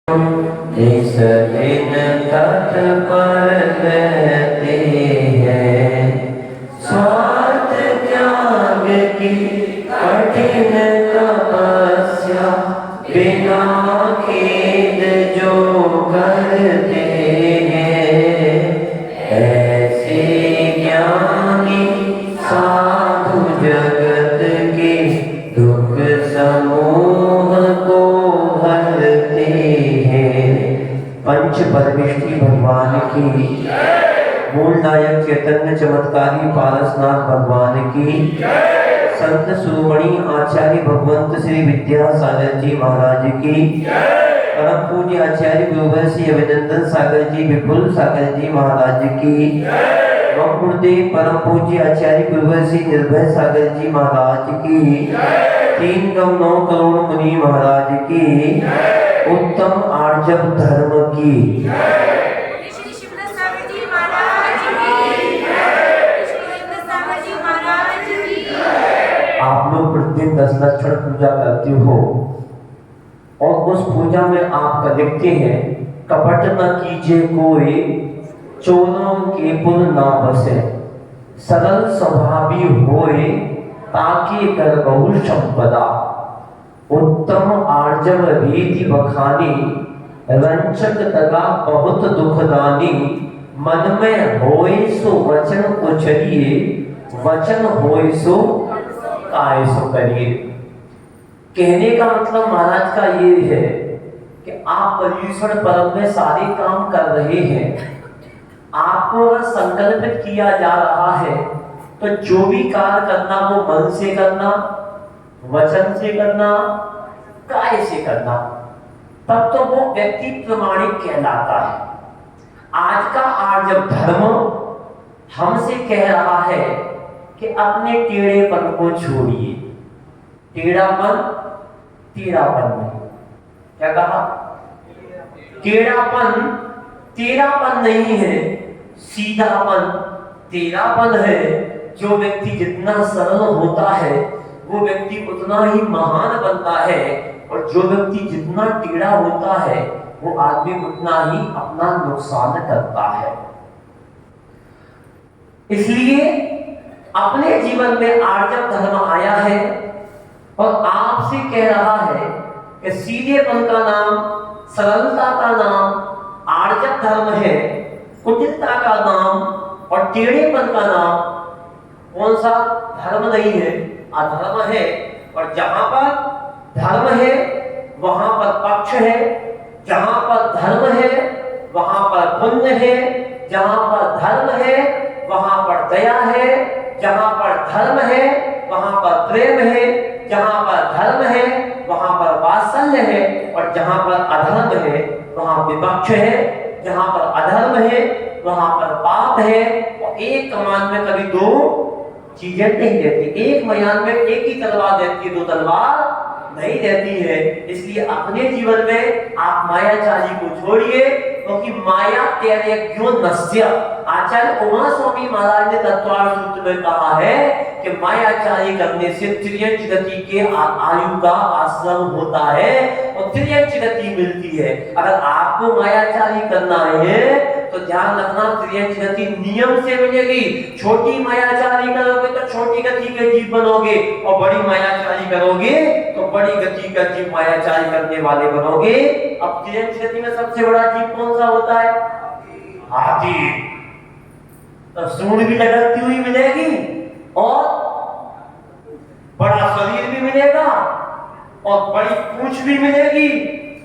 इस दिन तत्पर रहते हैं स्वार्थ त्याग की कठिन तपस्या बिना खेद जो करते हैं ऐसे ज्ञानी साधु जगत के दुख समूह को हरते हैं। पंच परमेष्ठी भगवान की, मूल नायक चैतन्य चमत्कारी पारसनाथ भगवान की, संत शिरोमणि आचार्य भगवंत श्री विद्यासागर जी महाराज की, परम पूज्य आचार्य गुरुवर श्री अभिनंदन सागर जी विपुल सागर जी महाराज की, गुरुदेव परम पूज्य आचार्य गुरुवर श्री निर्भय सागर जी महाराज की, 3 करोड़ मुनि महाराज की, उत्तम आर्जव धर्म की, आप लोग प्रतिदिन 10 लक्षण पूजा करते हो और उस पूजा में आपका लिखते हैं कपट न कीजिए कोई चोरों के पुर ना बसे सरल स्वभावी होए ताकि कर बहु संपदा उत्तम आर्जव रीति बखानी रंचक तगा बहुत दुखदानी मन में होए सो वचन उछलिए वचन होए सो काय सो करिए। कहने का मतलब महाराज का ये है कि आप पर्यूषण पर्व में सारे काम कर रहे हैं, आपको अगर संकल्पित किया जा रहा है तो जो भी कार्य करना वो मन से करना, वचन से करना, काय से करना, तब तो वो व्यक्ति प्रमाणिक कहलाता है। आज का आर्जव धर्म हमसे कह रहा है कि अपने टेढ़ेपन को छोड़िए। टेढ़ापन तेरापन नहीं, क्या कहा? टेढ़ापन तेरापन नहीं है, सीधापन तेरापन है। जो व्यक्ति जितना सरल होता है वो व्यक्ति उतना ही महान बनता है और जो व्यक्ति जितना टेढ़ा होता है वो आदमी उतना ही अपना नुकसान करता है। इसलिए अपने जीवन में आर्जव धर्म आया है और आपसे कह रहा है कि सीधेपन का नाम, सरलता का नाम आर्जव धर्म है, कुटिलता का नाम और टेढ़ेपन का नाम कौन सा धर्म नहीं है, अधर्म है। और जहां पर धर्म है वहां पर पक्ष है, जहां पर धर्म है वहां पर पुण्य है, जहां पर धर्म है वहां पर दया है, जहां पर धर्म है वहां पर प्रेम है, जहां पर धर्म है वहां पर वात्सल्य है और जहां पर अधर्म है वहां विपक्ष है, जहां पर अधर्म है वहां पर पाप है। और एक कमान में कभी दो चीजें नहीं रहती, एक मयान में एक ही तलवार रहती है, दो तलवार नहीं रहती है। इसलिए अपने जीवन में आप मायाचारी को छोड़िए क्योंकि माया तेरे क्यों नस्य। आचार्य उमा स्वामी महाराज ने तत्वार्थ सूत्र में कहा है कि मायाचारी करने से त्रियंच गति के आयु का आश्रम होता है और त्रियंच गति मिलती है। अगर आपको मायाचारी करना है तो ध्यान रखना त्रियंच गति नियम से मिलेगी। छोटी मायाचारी करोगे तो छोटी गति के जीव बनोगे और बड़ी मायाचारी करोगे तो बड़ी गति का जीव मायाचारी करने वाले बनोगे। अब त्रियंच गति में सबसे बड़ा जीव कौन सा होता है? हाथी। तो सूंड भी लटकती हुई मिलेगी और बड़ा शरीर भी मिलेगा और बड़ी पूंछ भी मिलेगी,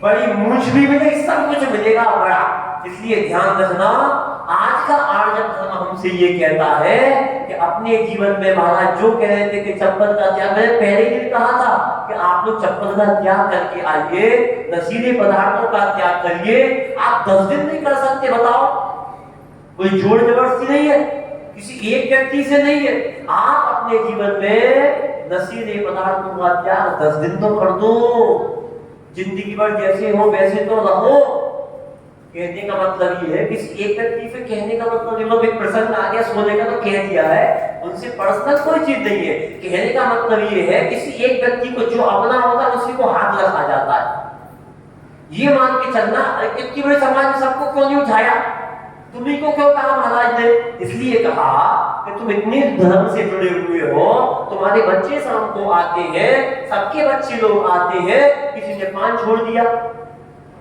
बड़ी मूंछ भी मिलेगी, सब कुछ मिलेगा बड़ा। इसलिए ध्यान रखना, आज का आर्जव धर्म हमसे ये कहता है कि अपने जीवन में महाराज जो कह रहे थे कि चप्पल का त्याग, मैंने पहले ही कहा था कि आप लोग चप्पल का त्याग करके आइए, नशीले पदार्थों का त्याग करिए। आप 10 दिन नहीं कर सकते, बताओ? कोई जोर जबरदस्ती नहीं है, किसी एक व्यक्ति से नहीं है। आप अपने जीवन में नशीले पदार्थों का त्याग 10 दिन तो कर दो। जिंदगी भर जैसे हो वैसे तो रहो। कहने का मतलब ये है, किसी एक व्यक्ति से कहने का मतलब ये लोग एक प्रसंग आ गया सोने का तो कह दिया है, उनसे पर्सनल कोई चीज नहीं है। कहने का मतलब ये है किसी एक व्यक्ति को जो अपना होता है उसी को हाथ रखा जाता है। ये मान के चलना इतनी बड़ी समाज में सबको क्यों नहीं उठाया, तुम्ही को क्यों कहा महाराज ने? इसलिए कहा कि तुम इतने धर्म से जुड़े हुए हो, तुम्हारे बच्चे शाम को आते हैं, सबके बच्चे लोग आते हैं, किसी ने पान छोड़ दिया,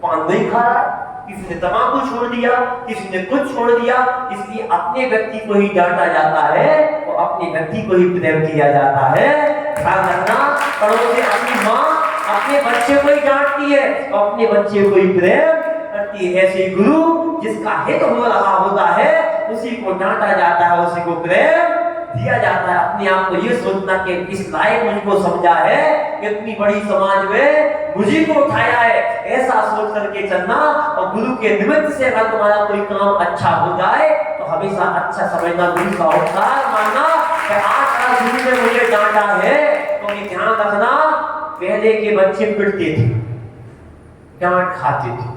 पान नहीं खा रहा, किसी ने तंबाकू छोड़ दिया, किसी ने कुछ छोड़ दिया। इसलिए अपने व्यक्ति को ही डांटा जाता है और अपने व्यक्ति को ही प्रेम किया जाता है। ध्यान रखना, पड़ोसी अपनी माँ अपने बच्चे को ही डांटती है और अपने बच्चे को ही प्रेम करती है। ऐसे गुरु जिसका हित हो रहा होता है उसी को डांटा जाता है, उसी को प्रेम दिया जाता है। अपने आप को ये सोचना कि इस लायक मुझको समझा है, इतनी बड़ी समाज में मुझे को उठाया है, ऐसा सोच करके चलना। और गुरु के निमित्त से अगर तुम्हारा कोई काम अच्छा हो जाए तो हमेशा अच्छा समझना, गुरु का उपकार मानना कि आज गुरु ने मुझे डांटा है। तो ये ध्यान रखना, पहले के बच्चे पिटते थे, डांट खाते थे,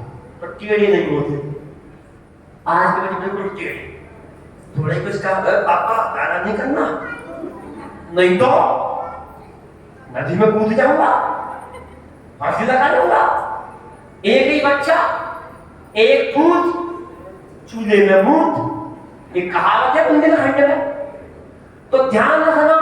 तो टेढ़े नहीं होते। आज के बच्चे बिल्कुल टेढ़े, थोड़ा कुछ कहा पापा गाना नहीं करना, नहीं तो नदी में कूद जाऊंगा, फांसी लगा लूंगा। एक ही बच्चा एक कूद चूल्हे में मूत, एक कहावत है बुंदेलखंड में। तो ध्यान रखना,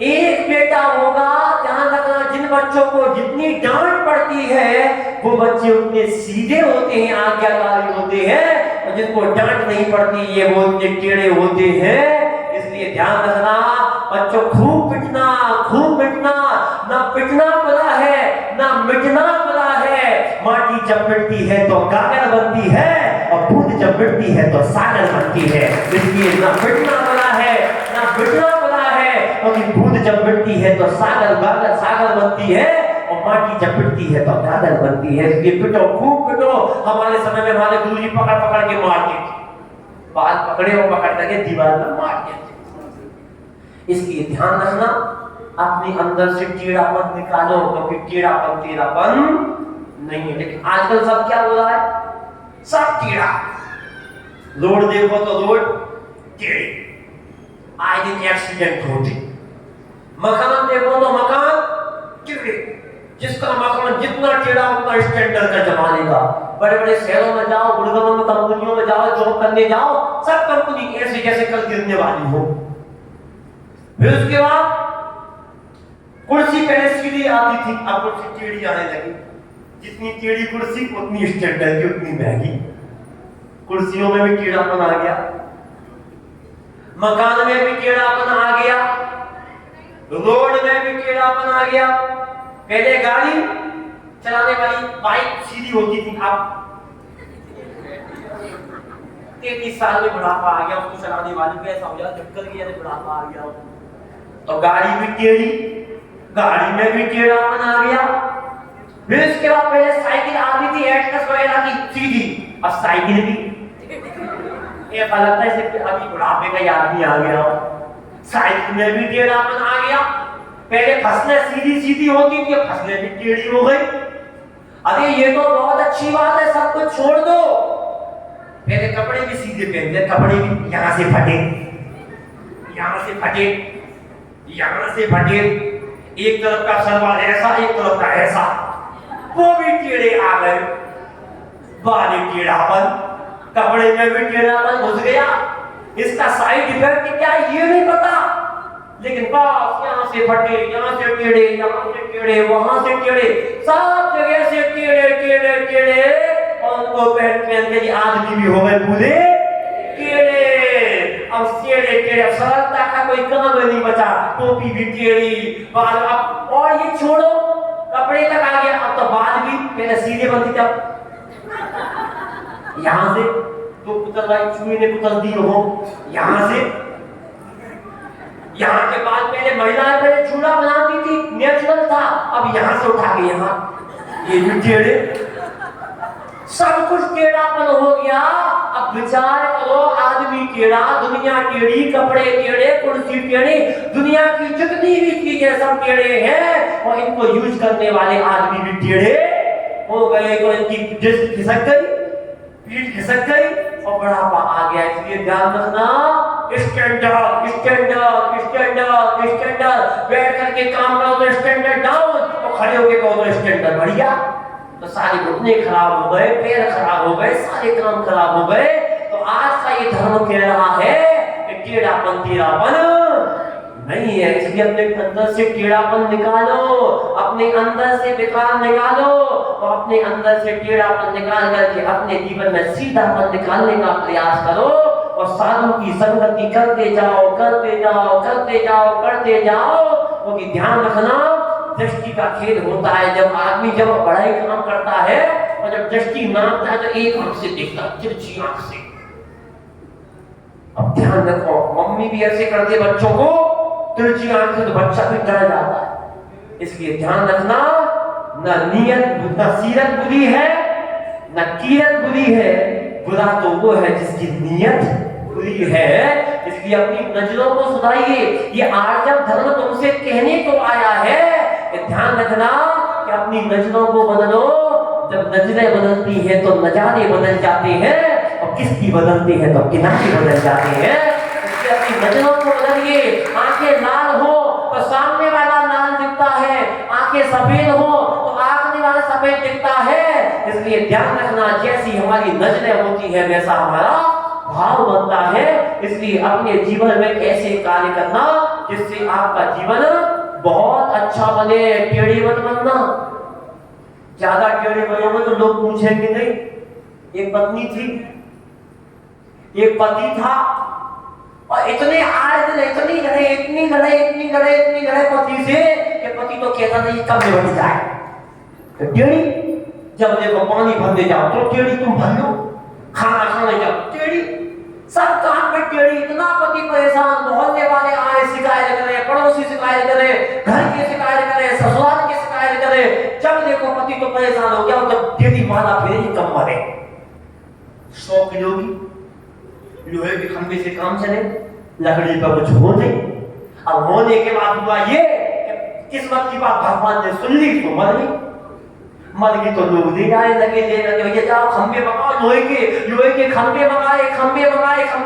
एक बेटा होगा, ध्यान रखना, जिन बच्चों को जितनी डांट पड़ती है वो बच्चे उतने सीधे होते हैं, आज्ञाकारी होते हैं, और जिनको डांट नहीं पड़ती ये वो उतने टेढ़े होते हैं। इसलिए ध्यान रखना, बच्चों खूब पिटना, ना पिटना बुरा है ना मिटना बुरा है। माटी जब मिटती है तो गागर बनती है और बूंद जब मिटती है तो सागर बनती है। इसलिए ना पिटना बुरा है ना मिटना बुरा है, क्योंकि बूंद जब मिटती है तो सागर बनती है और माटी जब पिटती है तो गागर बनती है। इसलिए पिटो, खूब पिटो। हमारे समय में हमारे गुरुजी पकड़ पकड़ के मारते थे, बाल पकड़े और पकड़ करके दीवार पर मारते थे। इसलिए ध्यान रखना, अपने अंदर से टेढ़ापन निकालो, क्योंकि टेढ़ापन टेढ़ापन नहीं है। लेकिन आजकल सब क्या हो रहा है, सब टेढ़ा। रोड देखो तो रोड टेढ़े, आए दिन एक्सीडेंट होते। मकान देखो तो मकान टेढ़े, जिसका मकान जितना टेढ़ा उतना स्टैंडर्ड का जमाने का। बड़े बड़े शहरों में जाओ, गुड़गांव में कंपनियों में जाओ, जॉब करने जाओ, सब कंपनी ऐसे जैसे कल गिरने वाली हो। फिर उसके बाद कुर्सी पहले सीधी आती थी, अब कुर्सी टेढ़ी आने लगी। जितनी टेढ़ी कुर्सी उतनी स्टैंडर्ड की, उतनी महंगी। कुर्सियों में भी टेढ़ापन आ गया, मकान में भी टेढ़ापन आ गया, रोड में भी टेढ़ापन आ गया। पहले गाड़ी चलाने वाली बाइक सीधी होती थी, अब 33 साल में बुढ़ापा आ गया, उसको चलाने वाली को ऐसा हो गया चक्कर गया, बुढ़ापा आ गया। तो गाड़ी भी टेढ़ी, गाड़ी में भी टेढ़ापन आ गया। फिर इसके बाद पहले साइकिल आती थी एटलस वगैरह की सीधी, अब साइकिल भी एक अलग है, सिर्फ अभी बुढ़ापे का आदमी आ गया। साइकिल में भी टेढ़ापन आ गया। पहले फसलें सीधी सीधी होती थी, फसलें भी टेढ़ी हो गई। अरे ये तो बहुत अच्छी बात है, सब कुछ छोड़ दो। पहले कपड़े भी सीधे पहनते, कपड़े भी यहाँ से फटे, यहाँ से फटे, यहाँ से फटे, एक तरफ का सलवार ऐसा, एक तरफ का ऐसा, वो भी टेढ़े आ गए। बाल टेढ़ापन, कपड़े में भी टेढ़ापन घुस गया। इसका साइड इफेक्ट क्या ये नहीं पता, लेकिन बस यहाँ से फटे, यहाँ से टेढ़े, यहाँ से टेढ़े, वहां से टेढ़े, सब जगह से टेढ़े टेढ़े टेढ़े। और उनको पहन के आदमी भी हो गए पूरे टेढ़े। अब टेढ़े टेढ़े, सरलता का कोई काम नहीं बचा। टोपी भी टेढ़ी, बाल, अब और ये छोड़ो, कपड़े तक आ गया। अब तो बाल भी पहले सीधे बनती थी, अब यहाँ से तो कुतरवाई चूहे ने कुतर दी हो, यहाँ से, यहाँ के बाद पहले महिलाएं पहले चूड़ा बनाती थी, नेचुरल था, अब यहाँ से उठा के यहाँ, ये भी टेढ़े, सब कुछ टेढ़ापन हो गया। अब विचार करो, आदमी टेढ़ा, दुनिया टेढ़ी, कपड़े टेढ़े, कुर्सी टेढ़ी, दुनिया की जितनी भी चीजें सब टेढ़े हैं, और इनको यूज करने वाले आदमी भी टेढ़े हो गए। तो इनकी डिस्क खिसक गई, पीठ खिसक गई और बुढ़ापा आ गया। इसलिए ध्यान रखना, स्टैंडर्ड स्टैंडर्ड स्टैंडर्ड स्टैंडर्ड। बैठ करके काम करो तो स्टैंडर्ड डाउन, और खड़े होके कहो तो स्टैंडर्ड बढ़िया। तो सारे घुटने खराब हो गए, पैर खराब हो गए, सारे काम खराब हो गए। तो आज का ये धर्म कह रहा है कि टेढ़ापन टेढ़ापन नहीं है। इसलिए अपने अंदर से टेढ़ापन निकालो, अपने अंदर से विकार निकालो और अपने अंदर से टेढ़ापन निकाल करके अपने जीवन में सीधापन निकालने का प्रयास करो और साधु की संगति करते जाओ करते जाओ करते जाओ करते जाओ। क्योंकि ध्यान रखना, दृष्टि का खेल होता है। जब आदमी जब बड़ाई काम करता है और जब दृष्टि नापता है तो एक आंख से देखता है, तिरछी आंख से। अब ध्यान रखो, मम्मी भी ऐसे करते बच्चों को, तिरछी आंख से तो बच्चा भी डर जाता है। इसलिए ध्यान रखना, न नियत न सीरत बुरी है न कीरत बुरी है, बुरा तो वो है जिसकी नियत बुरी है। इसलिए अपनी नजरों को सुधारिए। ये आर्जव धर्म तुमसे कहने को आया है कि ध्यान रखना कि अपनी नजरों को बदलो। जब नजरें बदलती है तो नजारे बदल जाते हैं और किस्ती बदलती है तो किनारे बदल जाते हैं। इसलिए अपनी नजरों को बदलिए। आंखें लाल हो तो सामने वाला लाल दिखता है, आंखें सफेद हो तो आंखने वाला सफेद दिखता है। इसलिए ध्यान रखना, जैसी हमारी नजरें होती है वैसा हमारा भाव बनता है। इसलिए अपने जीवन में ऐसे कार्य करना जिससे आपका जीवन बहुत अच्छा बने। टेढ़ी मत बनना, ज्यादा टेढ़े बनोगे तो लोग पूछेंगे नहीं। एक पत्नी थी, एक पति था और इतने आए दिन इतनी लड़े इतनी लड़े इतनी लड़े इतनी लड़े पति से कि पति तो कहता नहीं कब निबट जाए। तो टेढ़ी, जब देखो पानी भरने जाओ तो टेढ़ी तुम भर लो, खाना खाने जाओ टेढ़ी, सब काम में टेढ़ी। इतना पति परेशान, मोहल्ले वाले आए शिकायत करें, पड़ोसी शिकायत करें, घर के शिकायत करें, ससुराल के शिकायत करें। जब देखो पति तो परेशान हो गया, जब टेढ़ी माला फेरी कम मरे। 100 किलो की लोहे के खंभे से काम चले, लकड़ी पर कुछ हो नहीं। अब होने के बाद हुआ ये किस्मत की बात भगवान ने सुन ली तो मर गई। मर गई तो लोग ले जाए लगे, ले लगे, जाओ खंभे मंगाओ, लोहे के खंभे मंगाए, खंभे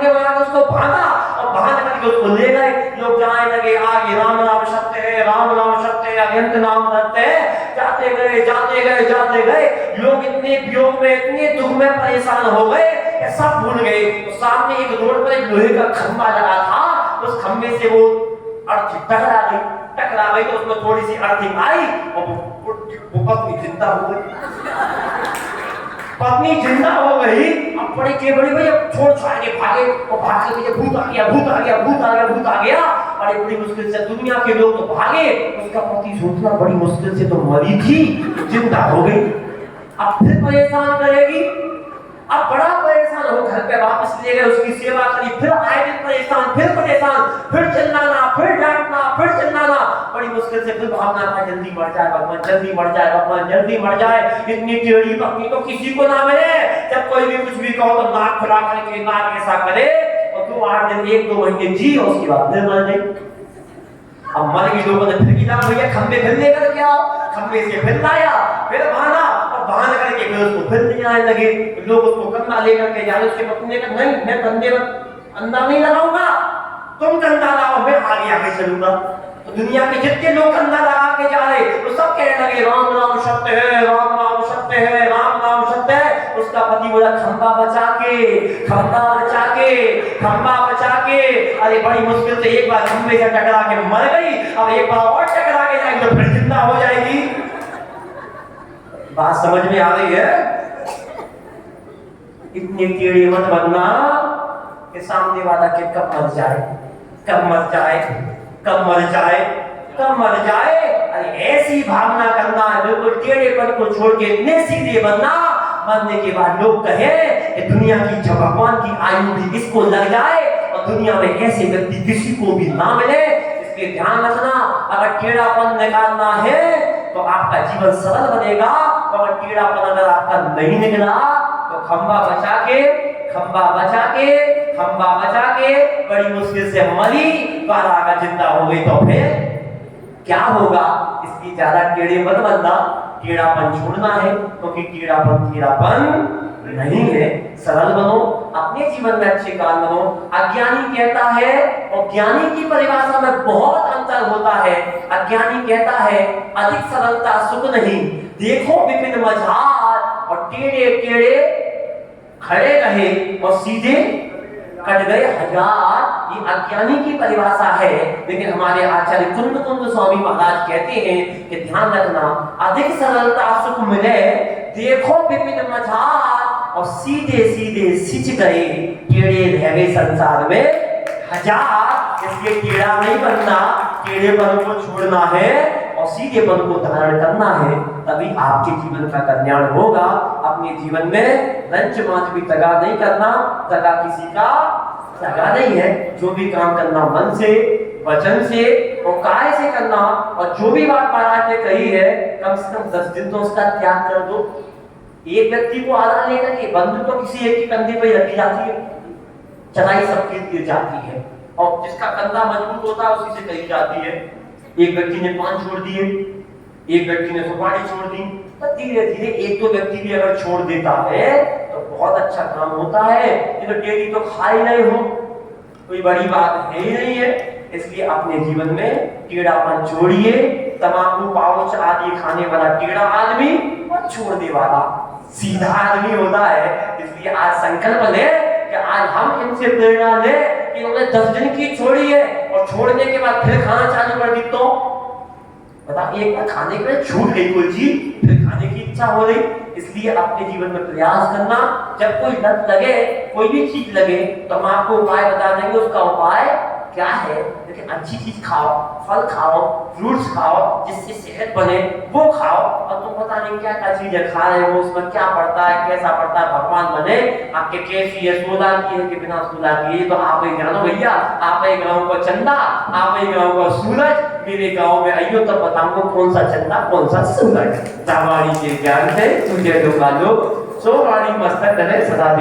मंगा उसको बांधा और बांध करके उसको ले गए। लोग जाने लगे आगे, राम नाम सत्य है, राम नाम सत्य है, अनंत नाम सत्य है। जाते गए जाते गए जाते गए, लोग इतने वियोग में इतने दुख में परेशान हो गए कि सब भूल गए। तो सामने एक रोड पर एक लोहे का खंभा लगा था, उस खंभे से वो अर्थी टकरा गई तो उसमें थोड़ी सी अर्थिंग आई और वो पत्नी जिंदा हो गई। पत्नी जिंदा हो गई। अब बड़े के बड़े भाई अब छोड़ छाड़ के भागे और भाग के भूत आ गया, भूत आ गया, भूत आ गया, भूत आ गया। अरे बड़ी मुश्किल से दुनिया के लोग तो भागे, उसका पति सोचना बड़ी मुश्किल से तो मरी थी, जिंदा हो गई। अब फिर परेशान करेगी, अब बड़ा परेशान हो, घर पे वापस ले गए, उसकी सेवा करी, फिर आए दिन परेशान, फिर चिल्लाना, फिर डांटना, फिर चिल्लाना। बड़ी मुश्किल से फिर भावना था जल्दी मर जाए भगवान, जल्दी मर जाए भगवान, जल्दी मर जाए। इतनी टेढ़ी पत्नी तो किसी को ना मिले। जब कोई भी कुछ भी कहो तो नाक खुला करके नाक ऐसा करे और 2-8 दिन 1-2 महीने जी और उसके बाद फिर मर गई। अब मर गई, लोगों ने फिर किया भैया खंबे फिर लेकर के आओ, खंबे से फिर लाया, फिर बांधा और बांध करके फिर उसको फिर ले आने लगे। लोग उसको कंधा लेकर के जाने, उसके पत्नी ने कहा नहीं मैं कंधे में अंधा नहीं लगाऊंगा, तुम कंधा लाओ, मैं आगे चलूंगा। तो दुनिया के जितने लोग कंधा लगा के जा रहे वो सब कहने लगे राम नाम सत्य है, राम नाम सत्य है, राम नाम सत्य है। उसका पति बोला खंभा बचा के, खंभा बचा के, खंभा बचा के। अरे बड़ी मुश्किल से एक बार खंभे से टकरा के मर गई, अब एक बार और टकरा के जाएगी तो फिर जिंदा हो जाएगी। बात समझ में आ रही है? इतनी टेढ़ी मत बनना कि सामने वाला के कब मर जाए, कब मर जाए, कब मर जाए, कब मर जाए। अरे ऐसी भावना करना है, बिल्कुल टेढ़ेपन को छोड़ के इतने सीधे बनना, मरने के बाद लोग कहे कि दुनिया की जब भगवान की आयु भी इसको लग जाए और दुनिया में ऐसे व्यक्ति किसी को भी ना मिले। इसलिए ध्यान रखना, अगर टेढ़ापन निकालना है तो आपका जीवन सरल बनेगा। अगर टेढ़ापन अगर आपका नहीं निकला तो खंभा बचा के, खंभा बचा के, खंभा बचा के बड़ी मुश्किल से मरी, पर आगा जिंदा हो गई तो फिर क्या होगा? इसकी ज्यादा टेढ़े मत बनना, टेढ़ापन छोड़ना है क्योंकि टेढ़ापन टेढ़ापन नहीं है। सरल बनो, अपने जीवन में अच्छे काम करो। अज्ञानी कहता है और ज्ञानी की परिभाषा में बहुत अंतर होता है। अज्ञानी कहता है अधिक सरलता सुख नहीं, देखो विपिन मझार और टेढ़े टेढ़े खड़े रहे और सीधे कट गए हजार। ये अज्ञानी की परिभाषा है। लेकिन हमारे आचार्य कुंद स्वामी महाराज कहते हैं कि ध्यान रखना, अधिक सरलता सुख मिले, देखो विपिन मझार और सीधे सीधे सिच गए, टेढ़े रह गए संसार में हजार। इसलिए टेढ़ा नहीं बनना, टेढ़ेपन को छोड़ना है और सीधेपन को धारण करना है, तभी आपके जीवन का कल्याण होगा। अपने जीवन में लंच मांच भी तगा नहीं करना, तगा किसी का तगा नहीं है। जो भी काम करना मन से, वचन से और काय से करना। और जो भी बात महाराज ने कही है, कम से कम 10 दिन तो उसका त्याग कर दो। एक व्यक्ति को आधार लेकर के बंधु तो किसी एक के कंधे पर रखी जाती है, चलाई सबके दी जाती है, और जिसका कंधा मजबूत होता है उसी से कही जाती है। एक व्यक्ति ने पान छोड़ दिए, एक व्यक्ति ने सुपारी छोड़ दी, तो धीरे धीरे एक दो व्यक्ति भी अगर छोड़ देता है तो बहुत अच्छा काम होता है। ये तो डेली तो खा ही नहीं हो, कोई बड़ी बात है ही नहीं है। इसलिए अपने जीवन में टेढ़ापन छोड़िए। तंबाकू पाउच आदि खाने वाला टेढ़ा आदमी और छोड़ने वाला सीधा आदमी होता है। इसलिए आज संकल्प ले कि आज हम इनसे प्रेरणा ले कि उन्होंने 10 दिन की छोड़ी है और छोड़ने के बाद फिर खाना चालू कर दी, तो बता, एक बार खाने के बाद छूट गई कोई चीज, फिर खाने की इच्छा हो रही। इसलिए अपने जीवन में प्रयास करना, जब कोई लत लगे, कोई भी चीज लगे, तो हम आपको उपाय बता देंगे। उसका उपाय क्या है? लेकिन अच्छी चीज खाओ, फल खाओ, फ्रूट्स खाओ, जिससे सेहत बने वो खाओ। और तुम पता नहीं क्या क्या चीजें खा रहे हो, उसमें क्या पड़ता है, कैसा पड़ता है, भगवान बने आपके कैसी है, सोला की है कि बिना सोला की, तो आप ही जानो भैया। आप ही गाँव को चंदा, आप ही गाँव को सूरज, मेरे गांव में आइयो तो बताऊंगा कौन सा चंदा कौन सा सूरज। दावाड़ी के ज्ञान से तुझे लोग सो वाणी मस्तक रहे सदा।